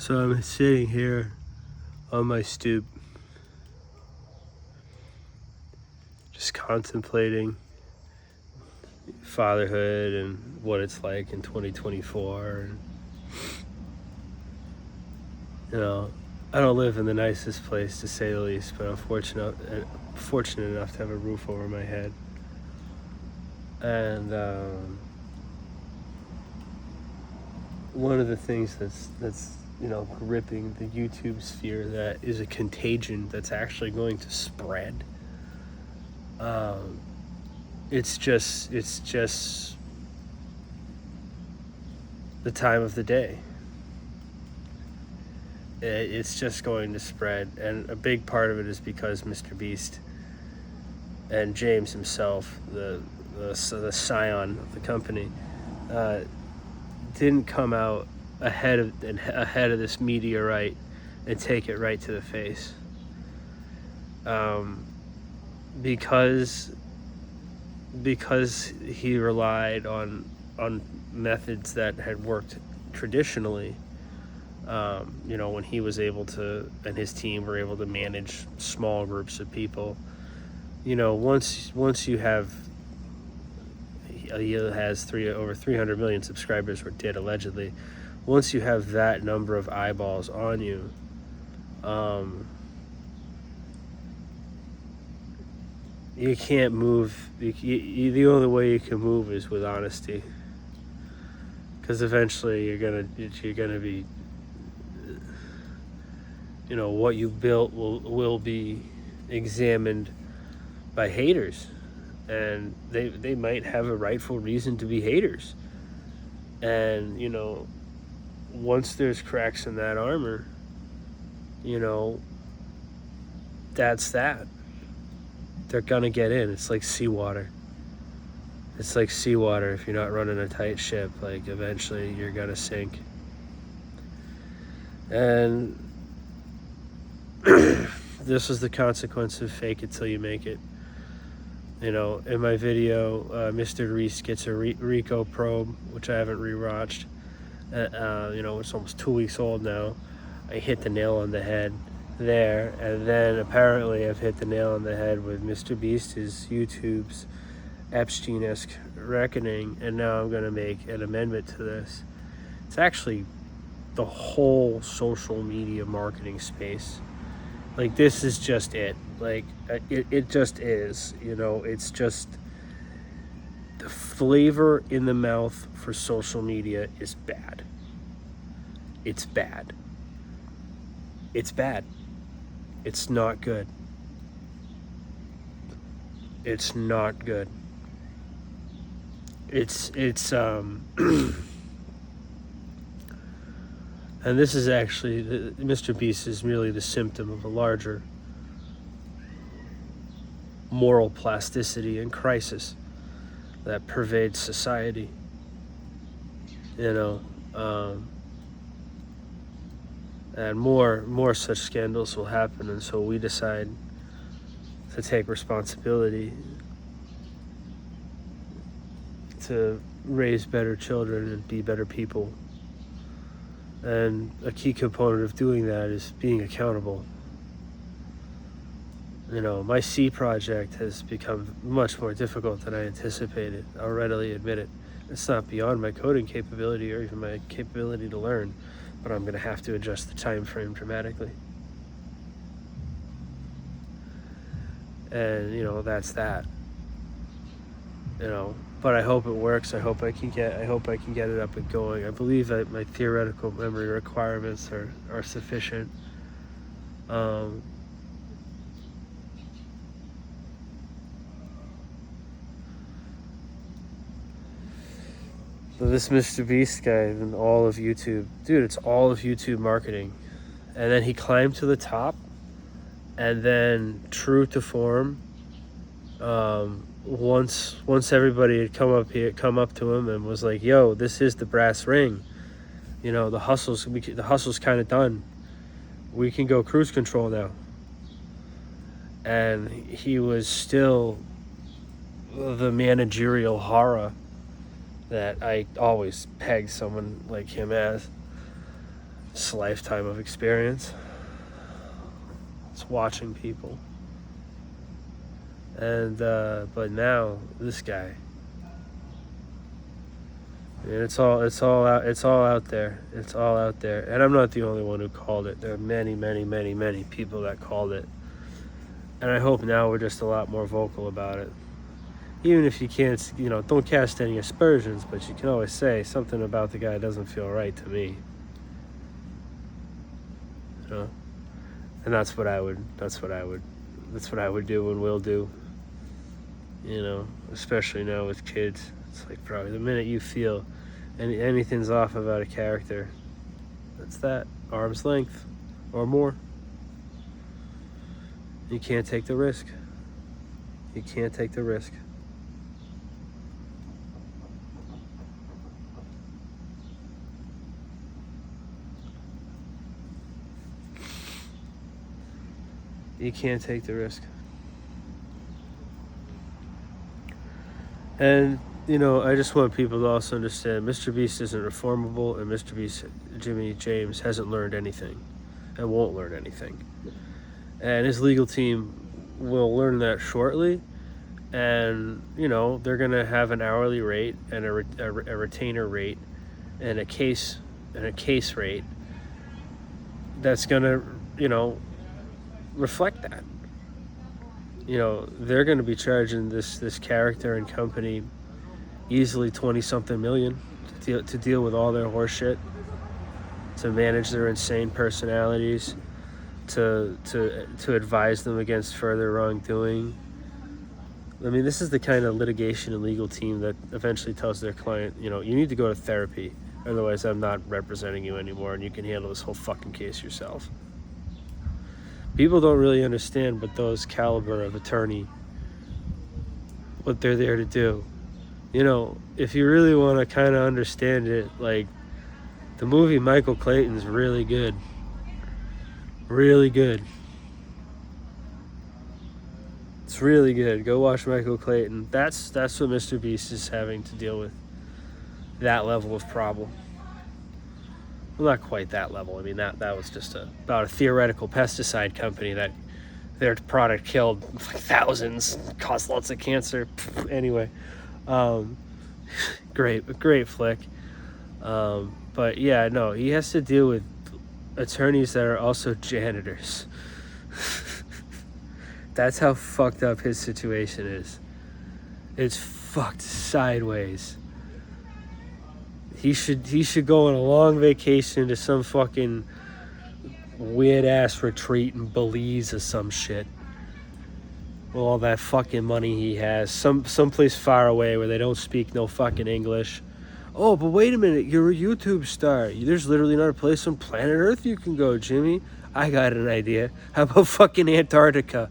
So I'm sitting here on my stoop, just contemplating fatherhood and what it's like in 2024. And, I don't live in the nicest place, to say the least, but I'm fortunate enough to have a roof over my head. And one of the things that's gripping the YouTube sphere that is a contagion that's actually going to spread. It's just the time of the day. It's just going to spread, and a big part of it is because MrBeast and James himself, the scion of the company, didn't come out ahead of this meteorite and take it right to the face. Because he relied on methods that had worked traditionally. When he was able to, and his team were able to manage small groups of people. Once you have, he has over 300 million subscribers, or did allegedly. Once you have that number of eyeballs on you, you can't move. The only way you can move is with honesty, because eventually you're gonna be, what you built will be examined by haters, and they might have a rightful reason to be haters. And once there's cracks in that armor, that's that. They're gonna get in. It's like seawater. If you're not running a tight ship, like, eventually you're gonna sink. And this is the consequence of fake it till you make it. In my video, MrBeast gets a Rico probe, which I haven't rewatched. It's almost 2 weeks old now. I hit the nail on the head there, and then apparently I've hit the nail on the head with MrBeast's YouTube's Epstein-esque reckoning, and now I'm going to make an amendment to this. It's actually the whole social media marketing space. Like, this is just it. Like, it just is. It's just the flavor in the mouth for social media is bad. It's bad. It's bad. It's not good. It's not good. It's and this is actually, MrBeast is merely the symptom of a larger moral plasticity and crisis that pervades society. And more such scandals will happen until we decide to take responsibility to raise better children and be better people. And a key component of doing that is being accountable. My C project has become much more difficult than I anticipated. I'll readily admit it. It's not beyond my coding capability or even my capability to learn, but I'm going to have to adjust the time frame dramatically. And that's that. But I hope it works. I hope I can get it up and going. I believe that my theoretical memory requirements are sufficient. So this MrBeast guy and all of YouTube, dude, it's all of YouTube marketing. And then he climbed to the top, and then, true to form, once everybody had come up to him and was like, "Yo, this is the brass ring. The hustle's kind of done. We can go cruise control now." And he was still the managerial horror that I always pegged someone like him as. It's a lifetime of experience. It's watching people. And but now this guy, and it's all out there. It's all out there. And I'm not the only one who called it. There are many, many, many, many people that called it. And I hope now we're just a lot more vocal about it. Even if you can't, don't cast any aspersions, but you can always say something about the guy doesn't feel right to me. And that's what I would do and will do. Especially now with kids. It's like, bro, the minute you feel anything's off about a character, that's that. Arm's length or more. You can't take the risk. You can't take the risk. You can't take the risk. And, I just want people to also understand MrBeast isn't reformable, and MrBeast, Jimmy James, hasn't learned anything and won't learn anything. And his legal team will learn that shortly. And, they're going to have an hourly rate and a retainer rate and a case rate that's going to, reflect that. They're going to be charging this character and company easily 20-something million to deal with all their horse shit, to manage their insane personalities, to advise them against further wrongdoing. I mean, this is the kind of litigation and legal team that eventually tells their client, you need to go to therapy, otherwise I'm not representing you anymore and you can handle this whole fucking case yourself. People don't really understand what those caliber of attorney, what they're there to do. If you really want to kind of understand it, like, the movie Michael Clayton's really good. Really good. It's really good. Go watch Michael Clayton. That's what MrBeast is having to deal with. That level of problem. Well, not quite that level. I mean, that was just about a theoretical pesticide company that their product killed like thousands, caused lots of cancer. Anyway, great flick. But yeah, no, he has to deal with attorneys that are also janitors. That's how fucked up his situation is. It's fucked sideways. He should go on a long vacation to some fucking weird ass retreat in Belize or some shit. With all that fucking money he has. Someplace far away where they don't speak no fucking English. Oh, but wait a minute, you're a YouTube star. There's literally not a place on planet Earth you can go, Jimmy. I got an idea. How about fucking Antarctica?